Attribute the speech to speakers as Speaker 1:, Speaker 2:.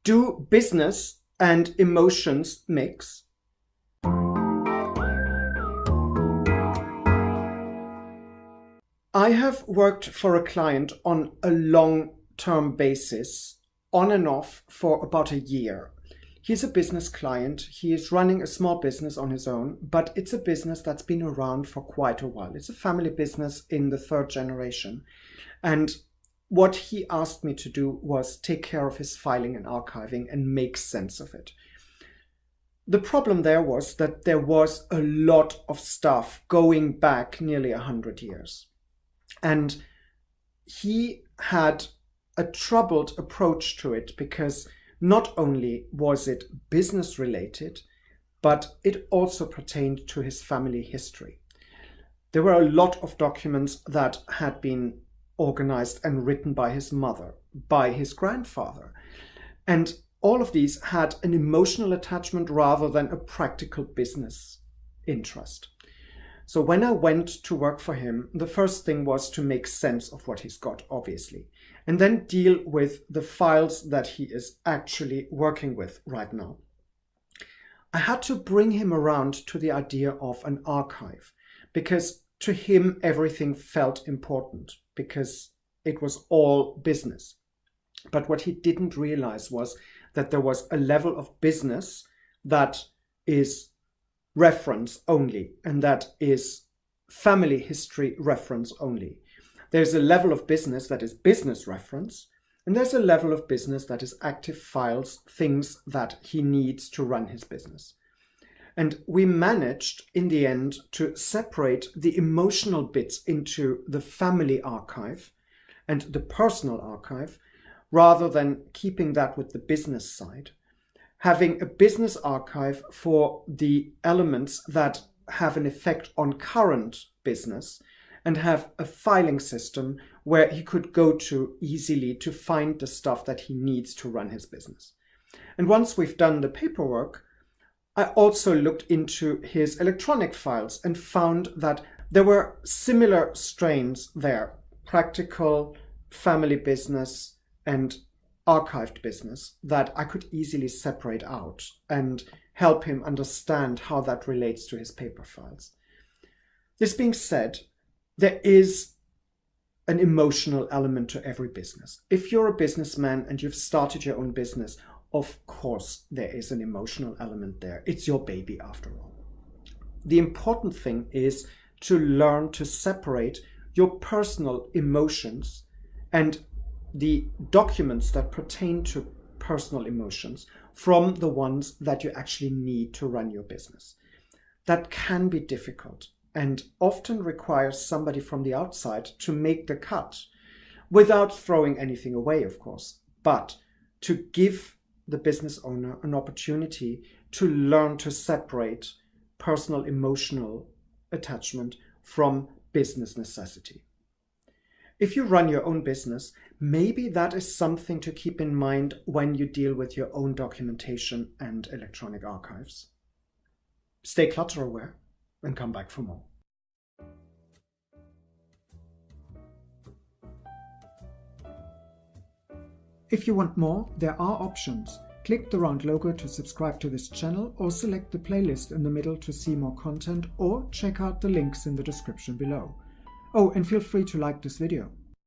Speaker 1: Do business and emotions mix? I have worked for a client on a long-term basis, on and off, for about a year. He's a business client. He is running a small business on his own, but it's a business that's been around for quite a while. It's a family business in the third generation. And what he asked me to do was take care of his filing and archiving and make sense of it. The problem there was that there was a lot of stuff going back nearly 100 years. And he had a troubled approach to it because not only was it business related, but it also pertained to his family history. There were a lot of documents that had been organized and written by his mother, by his grandfather. And all of these had an emotional attachment rather than a practical business interest. So when I went to work for him, the first thing was to make sense of what he's got, obviously, and then deal with the files that he is actually working with right now. I had to bring him around to the idea of an archive, because to him everything felt important, because it was all business. But what he didn't realize was that there was a level of business that is reference only, and that is family history reference only. There's a level of business that is business reference, and there's a level of business that is active files, things that he needs to run his business. And we managed in the end to separate the emotional bits into the family archive and the personal archive, rather than keeping that with the business side. Having a business archive for the elements that have an effect on current business, and have a filing system where he could go to easily to find the stuff that he needs to run his business. And once we've done the paperwork, I also looked into his electronic files and found that there were similar strains there: practical, family business, and archived business, that I could easily separate out and help him understand how that relates to his paper files. This being said, there is an emotional element to every business. If you're a businessman and you've started your own business, of course there is an emotional element there. It's your baby after all. The important thing is to learn to separate your personal emotions and the documents that pertain to personal emotions from the ones that you actually need to run your business. That can be difficult and often requires somebody from the outside to make the cut, without throwing anything away, of course, but to give the business owner an opportunity to learn to separate personal emotional attachment from business necessity. If you run your own business, maybe that is something to keep in mind when you deal with your own documentation and electronic archives. Stay clutter aware and come back for more. If you want more, there are options. Click the round logo to subscribe to this channel, or select the playlist in the middle to see more content, or check out the links in the description below. Oh, and feel free to like this video.